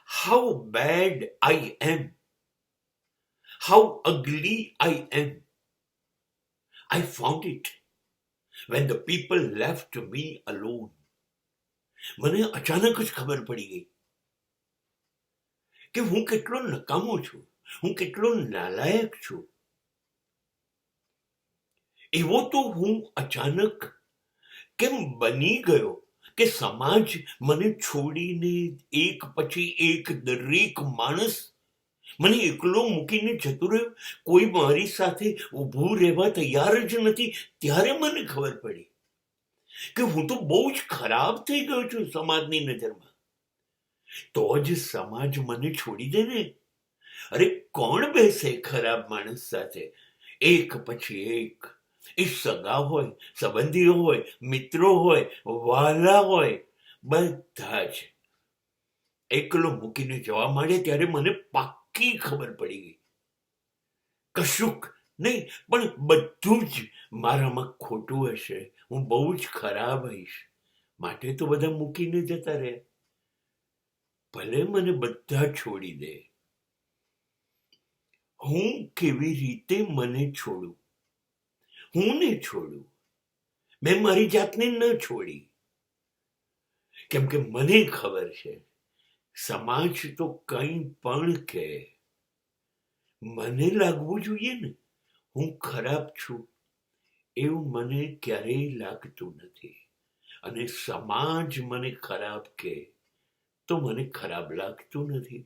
how bad I am, how ugly I am. I found it when the people left me alone. મને અચાનક જ ખબર પડી ગઈ કે હું કેટલો નકામો છું, હું કેટલો નાલાયક છું. એવો તો હું અચાનક કેમ બની ગયો કે સમાજ મને છોડીને એક પછી એક દરેક માણસ મને એકલો મૂકીને જતો રહ્યો. કોઈ મારી સાથે ઊભું રહેવા તૈયાર જ નથી. ત્યારે મને ખબર પડી કે હું તો બહુ જ ખરાબ થઈ ગયો છું સમાજની નજરમાં. તો જ સમાજ મને છોડી દે ને. અરે કોણ બેસે ખરાબ માણસ સાથે એક પછી એક? એ સગા હોય, સંબંધીઓ હોય, મિત્રો હોય, વાલા હોય, બધા જ એકલો મૂકીને જવા માંડે. ત્યારે મને પાક્કી ખબર પડી ગઈ કશુંક નહીં પણ બધું જ મારામાં ખોટું હશે. હું બહુ જ ખરાબ હઈશ. માટે તો બધા મૂકીને જતા રહે. ભલે મને બધા છોડી દે, હું કેવી રીતે મને છોડું? હું ને છોડું? મેં મારી જાતને ન છોડી. કેમ કે મને ખબર છે સમાજ તો કંઈ પણ કહે, મને લાગવું જોઈએ ને હું ખરાબ છું. એવું મને ક્યારેય લાગતું નથી. અને સમાજ મને ખરાબ કહે તો મને ખરાબ લાગતું નથી.